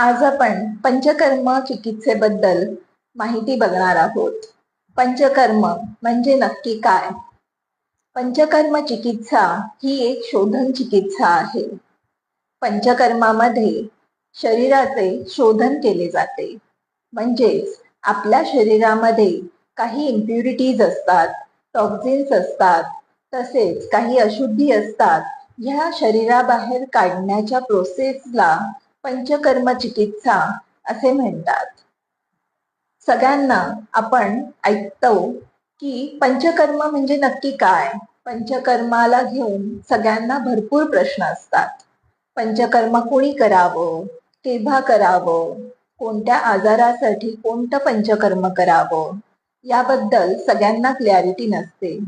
आज आपण पंचकर्म चिकित्सेबद्दल माहिती बघणार आहोत. पंचकर्म म्हणजे नक्की काय? पंचकर्म चिकित्सा ही एक शोधन चिकित्सा आहे. पंचकर्मामध्ये शरीराचे शोधन केले जाते. म्हणजेच आपल्या शरीरामध्ये काही इम्प्युरिटीज असतात, टॉक्झिन्स असतात, तसेच काही अशुद्धी असतात. ह्या शरीराबाहेर काढण्याच्या प्रोसेसला पंचकर्म चिकित्सा असे म्हणतात. सगळ्यांना आपण ऐकतो की पंचकर्म म्हणजे नक्की काय? पंचकर्माला घेऊन सगळ्यांना भरपूर प्रश्न असतात. पंचकर्म कोणी करावं, केव्हा करावं, कोणत्या आजारासाठी कोणतं पंचकर्म करावं, याबद्दल सगळ्यांना क्लॅरिटी नसते.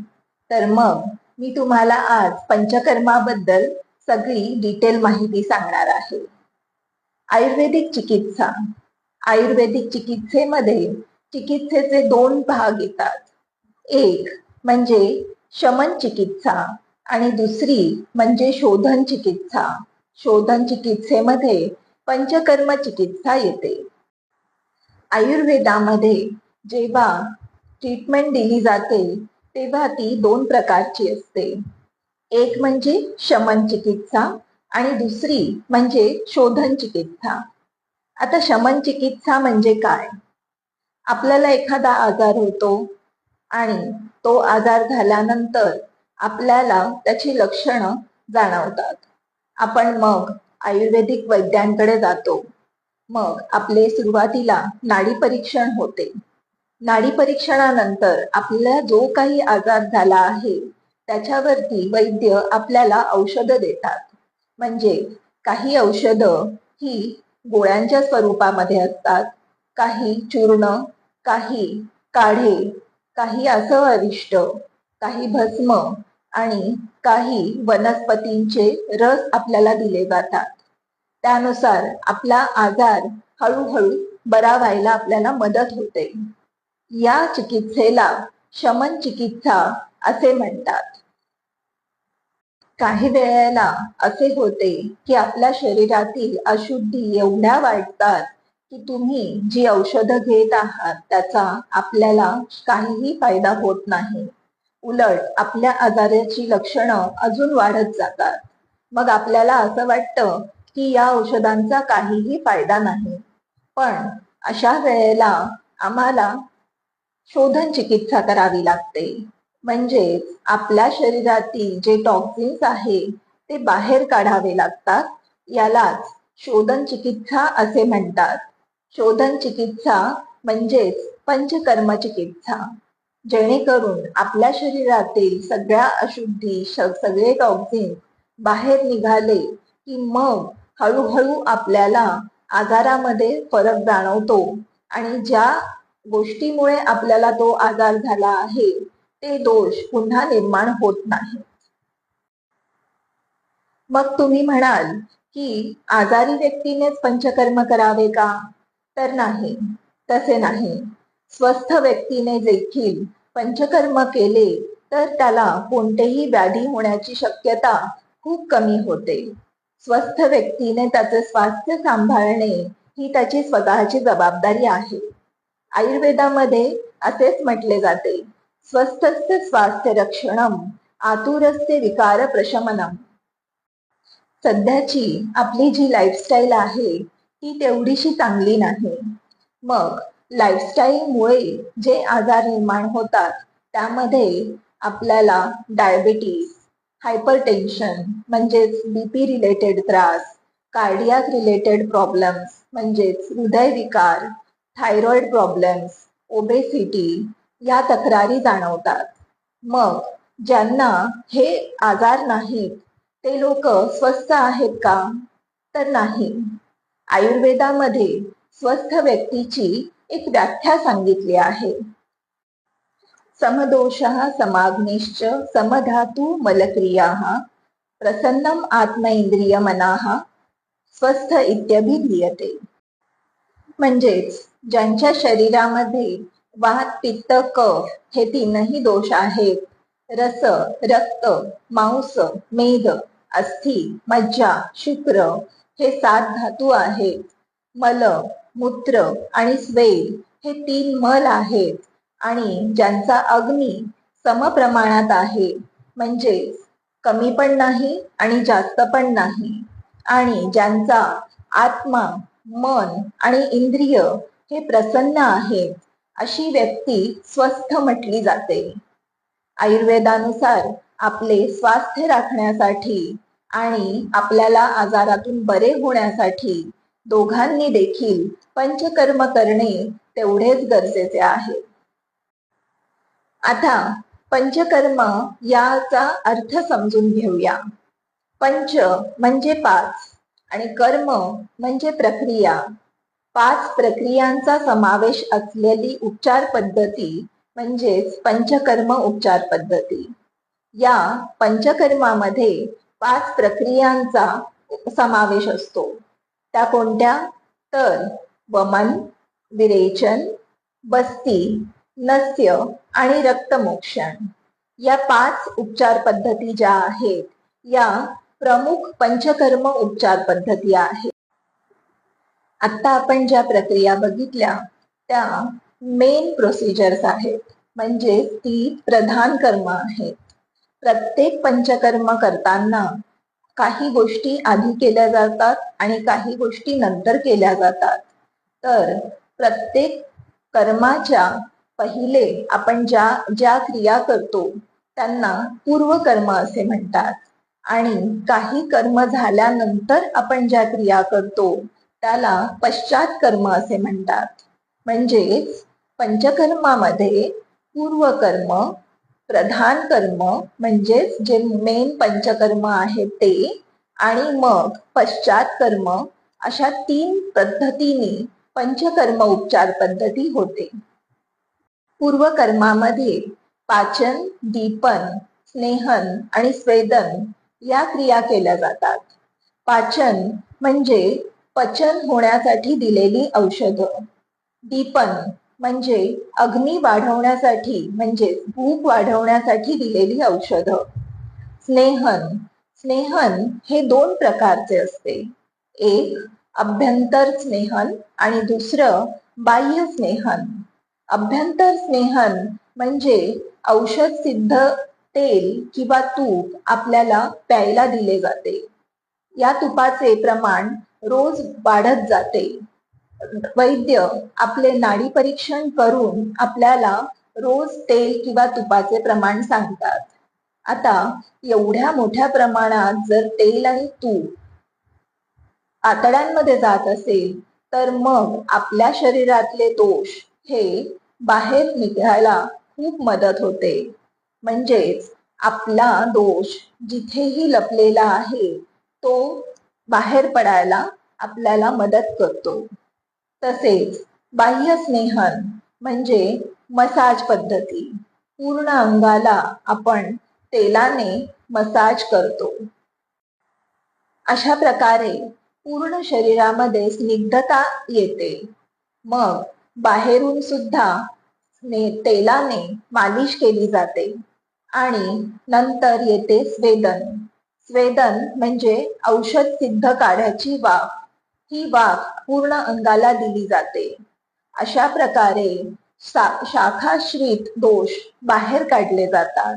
तर मग मी तुम्हाला आज पंचकर्माबद्दल सगळी डिटेल माहिती सांगणार आहे. आयुर्वेदिक चिकित्सा. आयुर्वेदिक चिकित्सेमध्ये चिकित्सेचे 2 भाग येतात. एक म्हणजे शमन चिकित्सा आणि दुसरी म्हणजे शोधन चिकित्सा. शोधन चिकित्सेमध्ये पंचकर्म चिकित्सा येते. आयुर्वेदामध्ये जेव्हा ट्रीटमेंट दिली जाते तेव्हा ती 2 प्रकारची असते. एक म्हणजे शमन चिकित्सा आणि दुसरी म्हणजे शोधन चिकित्सा. आता शमन चिकित्सा म्हणजे काय? आपल्याला एखादा आजार होतो आणि तो आजार झाल्यानंतर आपल्याला त्याची लक्षणं जाणवतात. आपण मग आयुर्वेदिक वैद्यांकडे जातो. मग आपले सुरुवातीला नाडी परीक्षण होते. नाडी परीक्षणानंतर आपल्याला जो काही आजार झाला आहे त्याच्यावरती वैद्य आपल्याला औषधं देतात. म्हणजे काही औषधं ही गोळ्यांच्या स्वरूपामध्ये असतात, काही चूर्ण, काही काढे, काही असं अरिष्ट, काही भस्म आणि काही वनस्पतींचे रस आपल्याला दिले जातात. त्यानुसार आपला आजार हळूहळू बरा व्हायला आपल्याला मदत होते. या चिकित्सेला शमन चिकित्सा असे म्हणतात. काही वेळेला असे होते की आपल्या शरीरातील अशुद्धी एवढ्या वाढतात की तुम्ही जी औषधं घेत आहात त्याचा आपल्याला काहीही फायदा होत नाही. उलट आपल्या आजाराची लक्षणं अजून वाढत जातात. मग आपल्याला असं वाटतं की या औषधांचा काहीही फायदा नाही. पण अशा वेळेला आम्हाला शोधन चिकित्सा करावी लागते. म्हणजेच आपल्या शरीरातील जे टॉक्झिन्स आहे ते बाहेर काढावे लागतात. यालाच शोधन चिकित्सा असे म्हणतात. शोधन चिकित्सा म्हणजेच पंचकर्म चिकित्सा. जेणेकरून आपल्या शरीरातील सगळ्या अशुद्धी, सगळे टॉक्झिन्स बाहेर निघाले की मग हळूहळू आपल्याला आजारामध्ये फरक जाणवतो आणि ज्या गोष्टीमुळे आपल्याला तो आजार झाला आहे ते दोष पुन्हा निर्माण होत नाही. मग तुम्ही म्हणाल की आजारी व्यक्तीनेच पंचकर्म करावे का? तर नाही, तसे नाही. स्वस्थ व्यक्तीने देखील पंचकर्म केले तर त्याला कोणतेही व्याधी होण्याची शक्यता खूप कमी होते. स्वस्थ व्यक्तीने त्याचे स्वास्थ्य सांभाळणे ही त्याची स्वतःची जबाबदारी आहे. आयुर्वेदामध्ये असेच म्हटले जाते, स्वस्थस्य स्वास्थ्य रक्षणम आतुरस्य विकार प्रशमनम. सध्याची आपली जी लाईफस्टाईल आहे ती तेवढीशी चांगली नाही. मग लाईफस्टाईलमुळे जे आजार निर्माण होतात त्यामध्ये आपल्याला डायबिटीस, हायपरटेन्शन म्हणजेच बीपी रिलेटेड त्रास, कार्डियाक रिलेटेड प्रॉब्लेम्स म्हणजेच हृदयविकार, थायरॉइड प्रॉब्लेम्स, ओबेसिटी या तक्रारी जाणवतात. मग ज्यांना हे आजार नाहीत ते लोक स्वस्थ आहेत का? तर नाही. आयुर्वेदामध्ये स्वस्थ व्यक्तीची एक व्याख्या सांगितली आहे. समदोषः समाग्निश्च समधातु मलक्रियाः प्रसन्नम आत्मइंद्रिय मनाः स्वस्थ इत्यभिधीयते. म्हणजेच ज्यांच्या शरीरामध्ये वात, पित्त, कफ हे 3ही दोष आहेत, रस, रक्त, मांस, मेद, अस्थि, मज्जा, शुक्र हे 7 धातू आहेत, मल, मूत्र आणि स्वेद हे 3 मल आहेत आणि ज्यांचा अग्नी समप्रमाणात आहे, म्हणजे कमी पण नाही आणि जास्त पण नाही, आणि ज्यांचा आत्मा, मन आणि इंद्रिय हे प्रसन्न आहेत, अशी व्यक्ती स्वस्थ म्हटली जाते. आयुर्वेदानुसार आपले स्वास्थ्य राखण्यासाठी आणि आपल्याला आजारातून बरे होण्यासाठी दोघांनी देखील पंचकर्म करणे तेवढेच गरजेचे आहे. आता पंचकर्म याचा अर्थ समजून घेऊया. पंच म्हणजे 5 आणि कर्म म्हणजे प्रक्रिया. 5 प्रक्रियांचा समावेश असलेली उपचार पद्धती म्हणजेच पंचकर्म उपचार पद्धती. या पंचकर्मामध्ये 5 प्रक्रियांचा समावेश असतो. त्या कोणत्या? तर वमन, विरेचन, बस्ती, नस्य आणि रक्तमोक्षण या 5 उपचार पद्धती ज्या आहेत, या प्रमुख पंचकर्म उपचार पद्धती आहेत. आता आपण ज्या प्रक्रिया बघितल्या त्या मेन प्रोसिजर्स आहेत, म्हणजे ती प्रधान कर्म आहेत. प्रत्येक पंचकर्म करताना काही गोष्टी आधी केल्या जातात आणि काही गोष्टी नंतर केल्या जातात. तर प्रत्येक कर्माच्या पहिले आपण ज्या क्रिया करतो त्यांना पूर्वकर्म असे म्हणतात, आणि काही कर्म झाल्यानंतर आपण ज्या क्रिया करतो त्याला पश्चात कर्म असे म्हणतात. म्हणजेच पंचकर्मामध्ये पूर्वकर्म, प्रधान कर्म म्हणजेच जे मेन पंचकर्म आहे ते, आणि मग पश्चात कर्म, अशा 3 पद्धतीने पंचकर्म उपचार पद्धती होते. पूर्वकर्मामध्ये पाचन, दीपन, स्नेहन आणि स्वेदन या क्रिया केल्या जातात. पाचन म्हणजे पचन होण्यासाठी दिलेली औषधं. दीपन म्हणजे अग्नी वाढवण्यासाठी म्हणजे भूक वाढवण्यासाठी दिलेली औषधं. स्नेहन हे 2 प्रकारचे असते. एक अभ्यंतर स्नेहन आणि दुसरं बाह्य स्नेहन. अभ्यंतर स्नेहन म्हणजे औषध सिद्ध तेल किंवा तूप आपल्याला प्यायला दिले जाते. या तुपाचे प्रमाण रोज वाढत जाते. वैद्य आपले नाडी परीक्षण करून आपल्याला रोज तेल किंवा तुपाचे प्रमाण सांगतात. आता एवढ्या मोठ्या प्रमाणात जर तेल आणि तूप आतड्यांमध्ये जात असेल तर मग आपल्या शरीरातले दोष हे बाहेर निघायला खूप मदत होते. म्हणजेच आपला दोष जिथेही लपलेला आहे तो बाहेर पडायला आपल्याला मदत करतो. तसेच बाह्य स्नेहन म्हणजे मसाज पद्धती. पूर्ण अंगाला आपण तेलाने मसाज करतो. अशा प्रकारे पूर्ण शरीरामध्ये स्निग्धता येते. मग बाहेरून सुद्धा तेलाने मालिश केली जाते. आणि नंतर येते स्वेदन. स्वेदन म्हणजे औषध सिद्ध काढ्याची वाफ. ही वाफ पूर्ण अंगाला दिली जाते. अशा प्रकारे शाखाश्रित दोष बाहेर काढले जातात.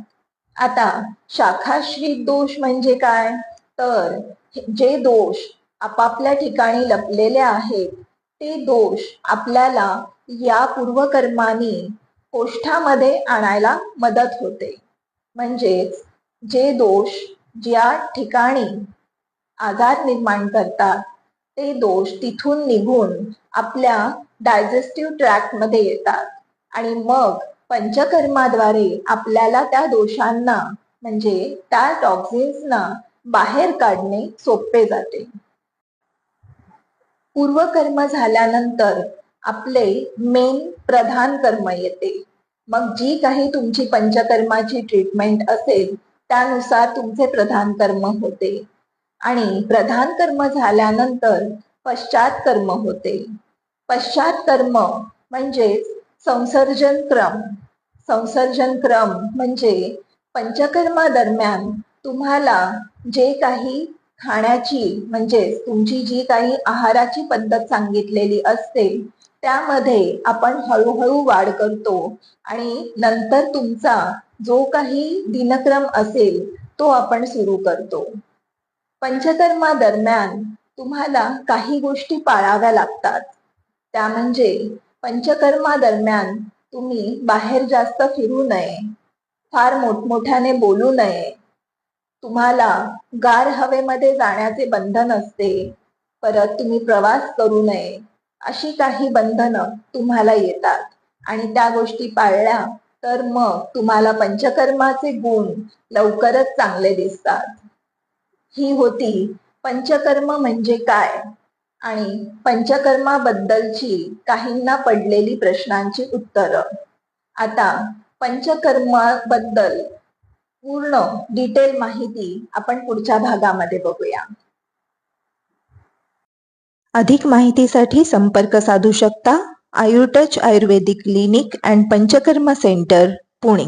आता शाखाश्रित दोष म्हणजे काय? तर जे दोष आपापल्या ठिकाणी लपलेले आहेत ते दोष आपल्याला या पूर्वकर्मानी कोष्ठामध्ये आणायला मदत होते. म्हणजेच जे दोष ज्या ठिकाणी आजार निर्माण करतात ते दोष तिथून निघून आपल्या डायजेस्टिव्ह ट्रॅक्ट मध्ये येतात आणि मग पंचकर्माद्वारे आपल्याला त्या दोषांना म्हणजे त्या टॉक्झिन्सना बाहेर काढणे सोपे जाते. पूर्वकर्म झाल्यानंतर आपले मेन प्रधान कर्म येते. मग जी काही तुमची पंचकर्माची ट्रीटमेंट असेल त्यानुसार तुमचे प्रधान कर्म होते. आणि प्रधान कर्म झाल्यानंतर पश्चात कर्म होते. पश्चात कर्म म्हणजेच संसर्जन क्रम. संसर्जन क्रम म्हणजे पंचकर्मा दरम्यान तुम्हाला जे काही खाण्याची म्हणजे तुमची जी काही आहाराची पद्धत सांगितलेली असते त्यामध्ये आपण हळूहळू वाढ करतो आणि नंतर तुमचा जो काही दिनक्रम असेल तो आपण सुरू करतो. पंचकर्मा दरम्यान तुम्हाला काही गोष्टी पाळाव्या लागतात. त्या म्हणजे पंचकर्मा दरम्यान तुम्ही बाहेर जास्त फिरू नये, फार मोठमोठ्याने बोलू नये, तुम्हाला गार हवेमध्ये जाण्याचे बंधन असते, परत तुम्ही प्रवास करू नये, अशी काही बंधनं तुम्हाला येतात आणि त्या गोष्टी पाळल्या तर मग तुम्हाला पंचकर्माचे गुण लवकरच चांगले दिसतात. ही होती पंचकर्म म्हणजे काय आणि पंचकर्माबद्दलची काहींना पडलेली प्रश्नांची उत्तरं. आता पंचकर्माबद्दल पूर्ण डिटेल माहिती आपण पुढच्या भागामध्ये बघूया. अधिक माहितीसाठी संपर्क साधू शकता Ayurtouch Ayurvedic clinic and Panchakarma centre, Pune.